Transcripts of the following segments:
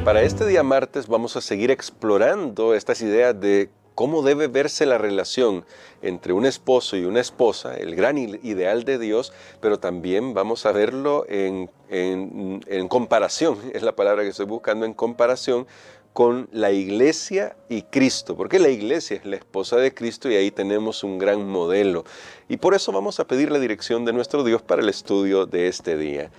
Para este día martes vamos a seguir explorando estas ideas de cómo debe verse la relación entre un esposo y una esposa, el gran ideal de Dios, pero también vamos a verlo en comparación, es la palabra que estoy buscando, en comparación con la iglesia y Cristo, porque la iglesia es la esposa de Cristo y ahí tenemos un gran modelo. Y por eso vamos a pedir la dirección de nuestro Dios para el estudio de este día.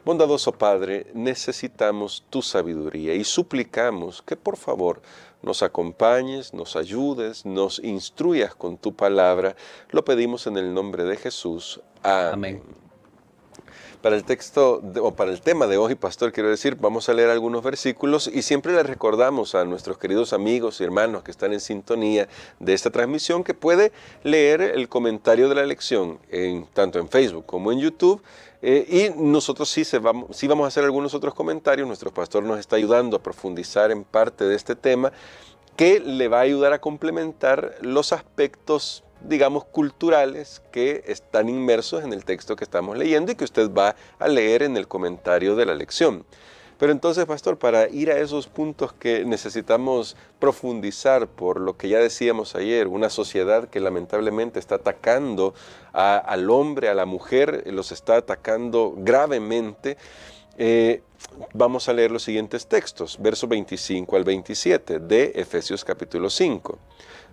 Bondadoso Padre, necesitamos tu sabiduría y suplicamos que por favor nos acompañes, nos ayudes, nos instruyas con tu palabra. Lo pedimos en el nombre de Jesús. Amén. Amén. Para el texto, o para el tema de hoy, pastor, quiero decir, vamos a leer algunos versículos y siempre les recordamos a nuestros queridos amigos y hermanos que están en sintonía de esta transmisión que puede leer el comentario de la lección tanto en Facebook como en YouTube. Y nosotros sí vamos a hacer algunos otros comentarios. Nuestro pastor nos está ayudando a profundizar en parte de este tema que le va a ayudar a complementar los aspectos, digamos, culturales que están inmersos en el texto que estamos leyendo y que usted va a leer en el comentario de la lección. Pero entonces, pastor, para ir a esos puntos que necesitamos profundizar por lo que ya decíamos ayer, una sociedad que lamentablemente está atacando al hombre, a la mujer, los está atacando gravemente, vamos a leer los siguientes textos, versos 25 al 27 de Efesios capítulo 5.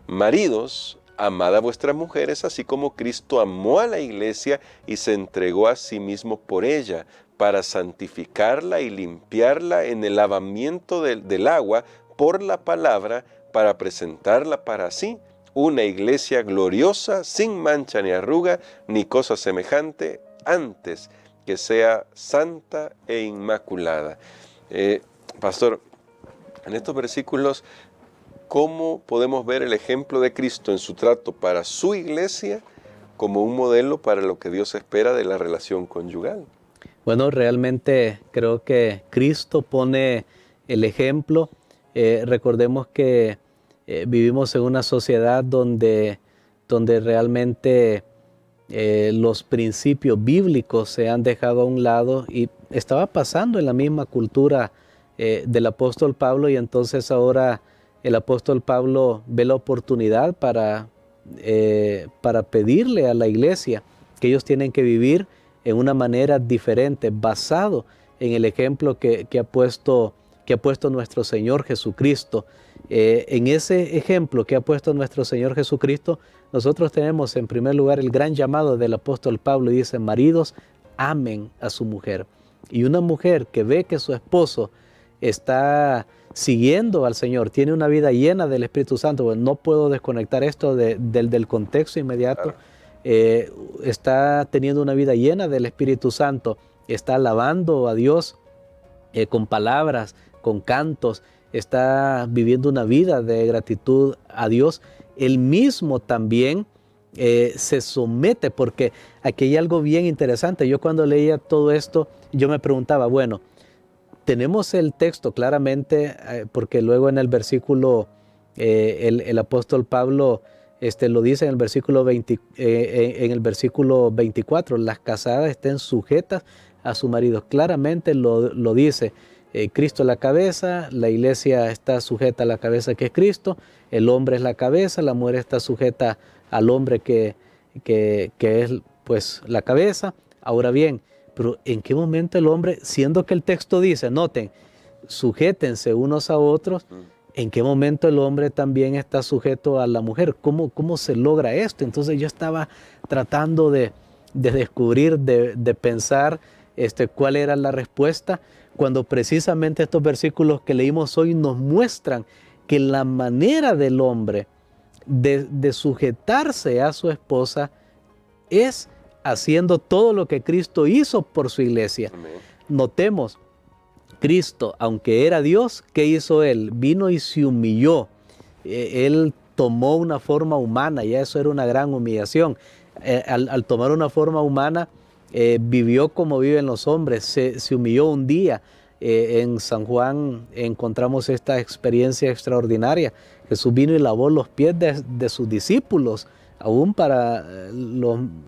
Maridos, amad a vuestras mujeres, así como Cristo amó a la iglesia y se entregó a sí mismo por ella, para santificarla y limpiarla en el lavamiento del agua por la palabra, para presentarla para sí, una iglesia gloriosa, sin mancha ni arruga, ni cosa semejante, antes que sea santa e inmaculada. Pastor, en estos versículos, ¿cómo podemos ver el ejemplo de Cristo en su trato para su iglesia como un modelo para lo que Dios espera de la relación conyugal? Bueno, realmente creo que Cristo pone el ejemplo. Recordemos que vivimos en una sociedad donde realmente los principios bíblicos se han dejado a un lado y estaba pasando en la misma cultura del apóstol Pablo, y entonces ahora el apóstol Pablo ve la oportunidad para pedirle a la iglesia que ellos tienen que vivir en una manera diferente, basado en el ejemplo que ha puesto nuestro Señor Jesucristo. En ese ejemplo que ha puesto nuestro Señor Jesucristo, nosotros tenemos en primer lugar el gran llamado del apóstol Pablo, y dice: maridos, amen a su mujer. Y una mujer que ve que su esposo está siguiendo al Señor, tiene una vida llena del Espíritu Santo. Bueno, no puedo desconectar esto del contexto inmediato. Claro. Está teniendo una vida llena del Espíritu Santo, está alabando a Dios con palabras, con cantos, está viviendo una vida de gratitud a Dios. Él mismo también se somete, porque aquí hay algo bien interesante. Yo cuando leía todo esto, yo me preguntaba, bueno, tenemos el texto claramente, porque luego en el versículo, el apóstol Pablo lo dice en el versículo 24, las casadas estén sujetas a su marido. Claramente lo dice. Cristo es la cabeza, la iglesia está sujeta a la cabeza que es Cristo, el hombre es la cabeza, la mujer está sujeta al hombre que es pues la cabeza. Ahora bien, pero ¿en qué momento el hombre, siendo que el texto dice, noten, sujétense unos a otros, ¿en qué momento el hombre también está sujeto a la mujer? ¿Cómo se logra esto? Entonces yo estaba tratando de descubrir, de pensar cuál era la respuesta, cuando precisamente estos versículos que leímos hoy nos muestran que la manera del hombre de sujetarse a su esposa es haciendo todo lo que Cristo hizo por su iglesia. Amén. Notemos, Cristo, aunque era Dios, ¿qué hizo Él? Vino y se humilló. Él tomó una forma humana, ya eso era una gran humillación. Al tomar una forma humana, vivió como viven los hombres, se humilló un día. En San Juan encontramos esta experiencia extraordinaria. Jesús vino y lavó los pies de sus discípulos. Aún para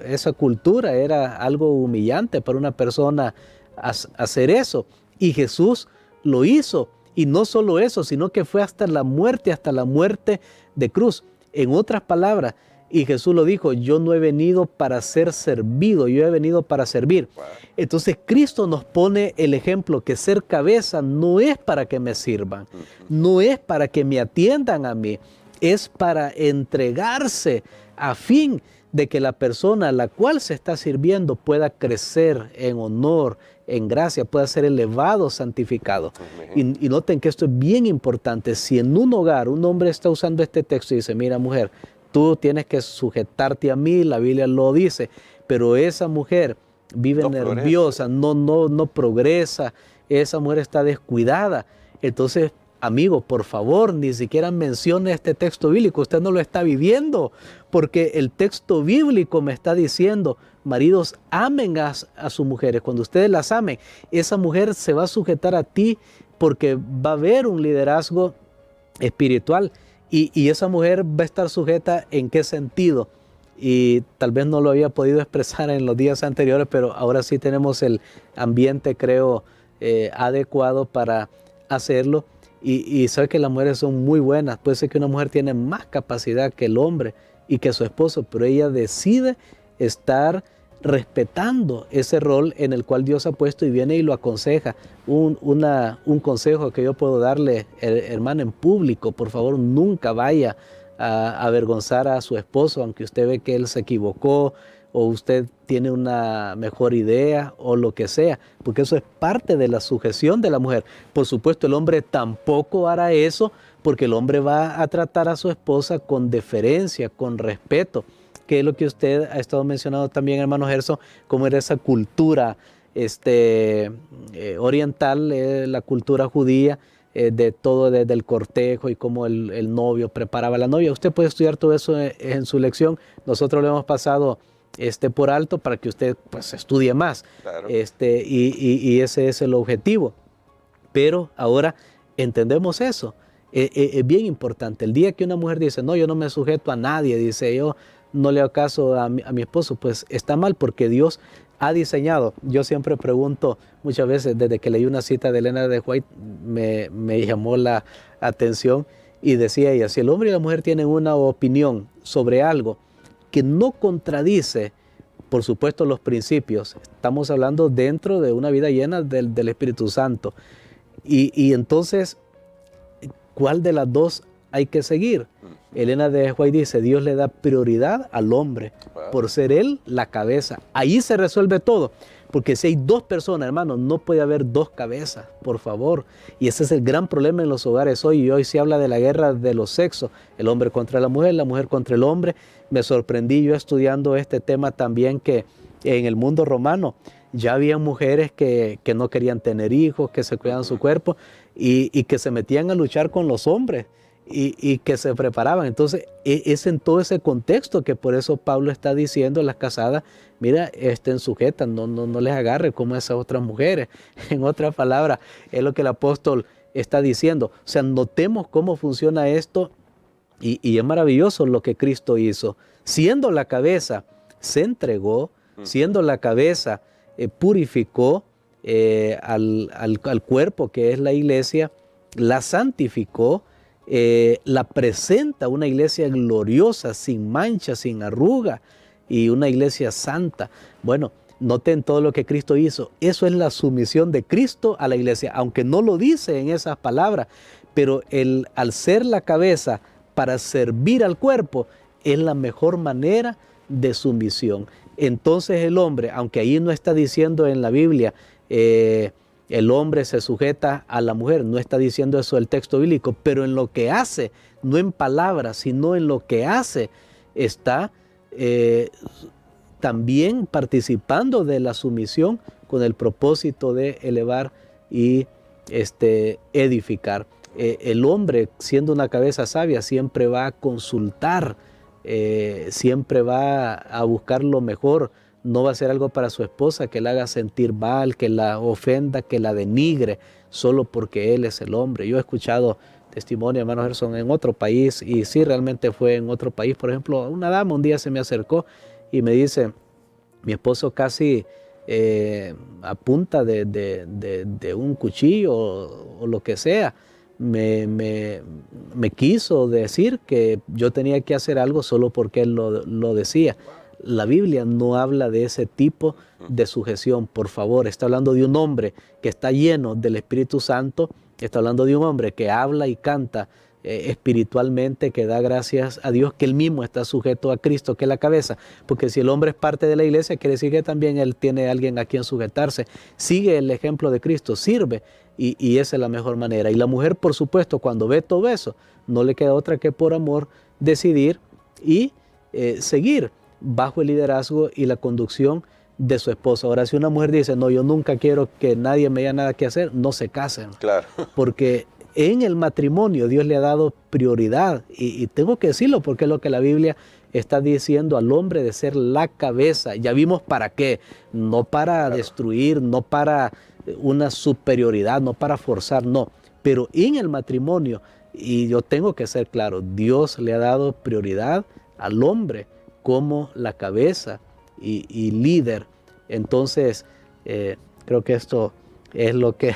esa cultura era algo humillante para una persona hacer eso. Y Jesús lo hizo. Y no solo eso, sino que fue hasta la muerte de cruz. En otras palabras, y Jesús lo dijo, yo no he venido para ser servido, yo he venido para servir. Wow. Entonces Cristo nos pone el ejemplo que ser cabeza no es para que me sirvan, no es para que me atiendan a mí, es para entregarse a fin de que la persona a la cual se está sirviendo pueda crecer en honor, en gracia, pueda ser elevado, santificado. Y noten que esto es bien importante. Si en un hogar un hombre está usando este texto y dice, mira mujer, tú tienes que sujetarte a mí, la Biblia lo dice, pero esa mujer vive nerviosa, no progresa, esa mujer está descuidada. Entonces, amigo, por favor, ni siquiera mencione este texto bíblico, usted no lo está viviendo, porque el texto bíblico me está diciendo, maridos, amen a sus mujeres. Cuando ustedes las amen, esa mujer se va a sujetar a ti porque va a haber un liderazgo espiritual. Y esa mujer va a estar sujeta ¿en qué sentido? Y tal vez no lo había podido expresar en los días anteriores, pero ahora sí tenemos el ambiente, creo, adecuado para hacerlo. Y sabe que las mujeres son muy buenas. Puede ser que una mujer tiene más capacidad que el hombre y que su esposo, pero ella decide estar respetando ese rol en el cual Dios ha puesto y viene y lo aconseja. Un consejo que yo puedo darle, hermano, en público: por favor, nunca vaya a avergonzar a su esposo, aunque usted ve que él se equivocó o usted tiene una mejor idea o lo que sea, porque eso es parte de la sujeción de la mujer. Por supuesto, el hombre tampoco hará eso, porque el hombre va a tratar a su esposa con deferencia, con respeto, que es lo que usted ha estado mencionando también, hermano Gerson, cómo era esa cultura oriental, la cultura judía, de todo desde el cortejo y cómo el novio preparaba a la novia. Usted puede estudiar todo eso en su lección. Nosotros lo hemos pasado por alto para que usted pues estudie más. Claro. Y ese es el objetivo. Pero ahora entendemos eso. Es bien importante. El día que una mujer dice, no, yo no me sujeto a nadie, dice, yo no le hago caso a mi esposo, pues está mal, porque Dios ha diseñado. Yo siempre pregunto, muchas veces, desde que leí una cita de Elena de White, me llamó la atención y decía ella, si el hombre y la mujer tienen una opinión sobre algo que no contradice, por supuesto, los principios, estamos hablando dentro de una vida llena del Espíritu Santo, y entonces, ¿cuál de las dos hay que seguir? Elena de White dice, Dios le da prioridad al hombre, por ser él la cabeza. Ahí se resuelve todo, porque si hay dos personas, hermano, no puede haber dos cabezas, por favor. Y ese es el gran problema en los hogares hoy. Y hoy se habla de la guerra de los sexos, el hombre contra la mujer contra el hombre. Me sorprendí yo estudiando este tema también, que en el mundo romano ya había mujeres que no querían tener hijos, que se cuidaban su cuerpo y que se metían a luchar con los hombres. Y que se preparaban. Entonces es en todo ese contexto que por eso Pablo está diciendo a las casadas, mira, estén sujetas, no les agarre como esas otras mujeres. En otras palabras, es lo que el apóstol está diciendo. O sea, notemos cómo funciona esto, y es maravilloso lo que Cristo hizo. Siendo la cabeza, se entregó, siendo la cabeza, purificó al cuerpo que es la iglesia, la santificó, la presenta una iglesia gloriosa, sin mancha, sin arruga, y una iglesia santa. Bueno, noten todo lo que Cristo hizo. Eso es la sumisión de Cristo a la iglesia, aunque no lo dice en esas palabras, pero al ser la cabeza para servir al cuerpo, es la mejor manera de sumisión. Entonces el hombre, aunque ahí no está diciendo en la Biblia, el hombre se sujeta a la mujer, no está diciendo eso el texto bíblico, pero en lo que hace, no en palabras, sino en lo que hace, está también participando de la sumisión con el propósito de elevar y edificar. El hombre, siendo una cabeza sabia, siempre va a consultar, siempre va a buscar lo mejor. No va a ser algo para su esposa que la haga sentir mal, que la ofenda, que la denigre, solo porque él es el hombre. Yo he escuchado testimonio, hermano Gerson, en otro país, y sí, realmente fue en otro país. Por ejemplo, una dama un día se me acercó y me dice, mi esposo casi a punta de un cuchillo o lo que sea, me quiso decir que yo tenía que hacer algo solo porque él lo decía. La Biblia no habla de ese tipo de sujeción, por favor. Está hablando de un hombre que está lleno del Espíritu Santo, está hablando de un hombre que habla y canta espiritualmente, que da gracias a Dios, que él mismo está sujeto a Cristo, que es la cabeza. Porque si el hombre es parte de la iglesia, quiere decir que también él tiene a alguien a quien sujetarse. Sigue el ejemplo de Cristo, sirve, y esa es la mejor manera. Y la mujer, por supuesto, cuando ve todo eso, no le queda otra que por amor decidir y seguir bajo el liderazgo y la conducción de su esposo. Ahora, si una mujer dice, no, yo nunca quiero que nadie me diga nada que hacer, no se casen. Claro. Porque en el matrimonio Dios le ha dado prioridad, y tengo que decirlo porque es lo que la Biblia está diciendo al hombre, de ser la cabeza. Ya vimos para qué, no para destruir, no para una superioridad, no para forzar, no. Pero en el matrimonio, y yo tengo que ser claro, Dios le ha dado prioridad al hombre como la cabeza y líder. Entonces, creo que esto es lo que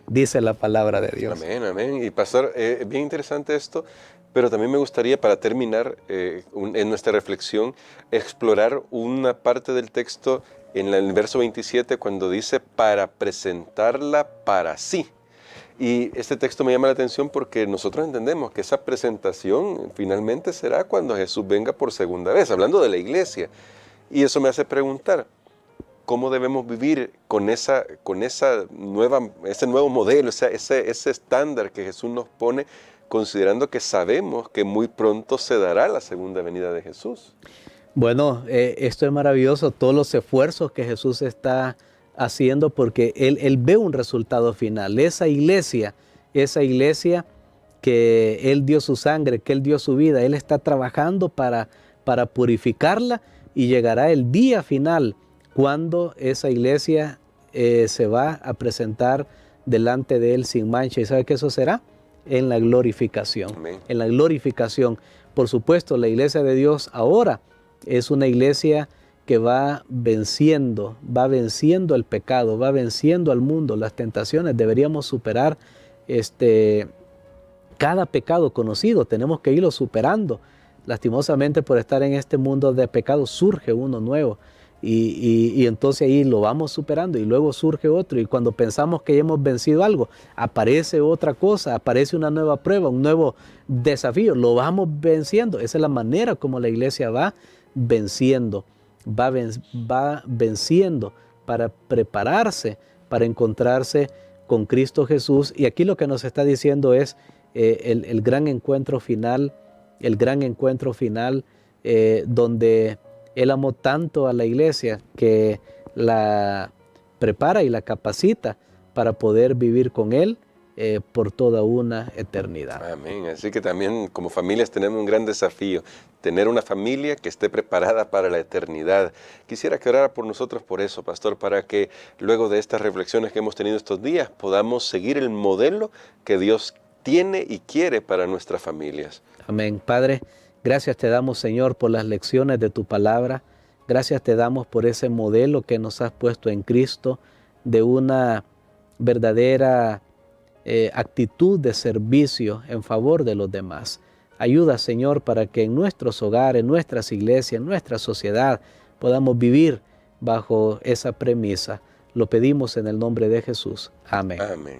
dice la palabra de Dios. Amén, amén. Y pastor, bien interesante esto, pero también me gustaría, para terminar en nuestra reflexión, explorar una parte del texto en el verso 27, cuando dice, para presentarla para sí. Y este texto me llama la atención porque nosotros entendemos que esa presentación finalmente será cuando Jesús venga por segunda vez, hablando de la iglesia. Y eso me hace preguntar, ¿cómo debemos vivir con ese nuevo modelo, ese estándar que Jesús nos pone, considerando que sabemos que muy pronto se dará la segunda venida de Jesús? Bueno, esto es maravilloso, todos los esfuerzos que Jesús está haciendo, porque él ve un resultado final. Esa iglesia que Él dio su sangre, que Él dio su vida, Él está trabajando para purificarla, y llegará el día final cuando esa iglesia se va a presentar delante de Él sin mancha. ¿Y sabe qué eso será? En la glorificación. Amén. En la glorificación. Por supuesto, la iglesia de Dios ahora es una iglesia que va venciendo el pecado, va venciendo al mundo, las tentaciones. Deberíamos superar cada pecado conocido, tenemos que irlo superando. Lastimosamente, por estar en este mundo de pecado, surge uno nuevo, y entonces ahí lo vamos superando, y luego surge otro, y cuando pensamos que ya hemos vencido algo, aparece otra cosa, aparece una nueva prueba, un nuevo desafío, lo vamos venciendo. Esa es la manera como la iglesia va venciendo. Va venciendo para prepararse, para encontrarse con Cristo Jesús. Y aquí lo que nos está diciendo es el gran encuentro final, donde Él amó tanto a la iglesia que la prepara y la capacita para poder vivir con Él por toda una eternidad. Amén. Así que también como familias tenemos un gran desafío, tener una familia que esté preparada para la eternidad. Quisiera que orara por nosotros por eso, pastor, para que luego de estas reflexiones que hemos tenido estos días podamos seguir el modelo que Dios tiene y quiere para nuestras familias. Amén. Padre, gracias te damos, Señor, por las lecciones de tu palabra. Gracias te damos por ese modelo que nos has puesto en Cristo, de una verdadera actitud de servicio en favor de los demás. Ayuda, Señor, para que en nuestros hogares, en nuestras iglesias, en nuestra sociedad, podamos vivir bajo esa premisa. Lo pedimos en el nombre de Jesús. Amén. Amén.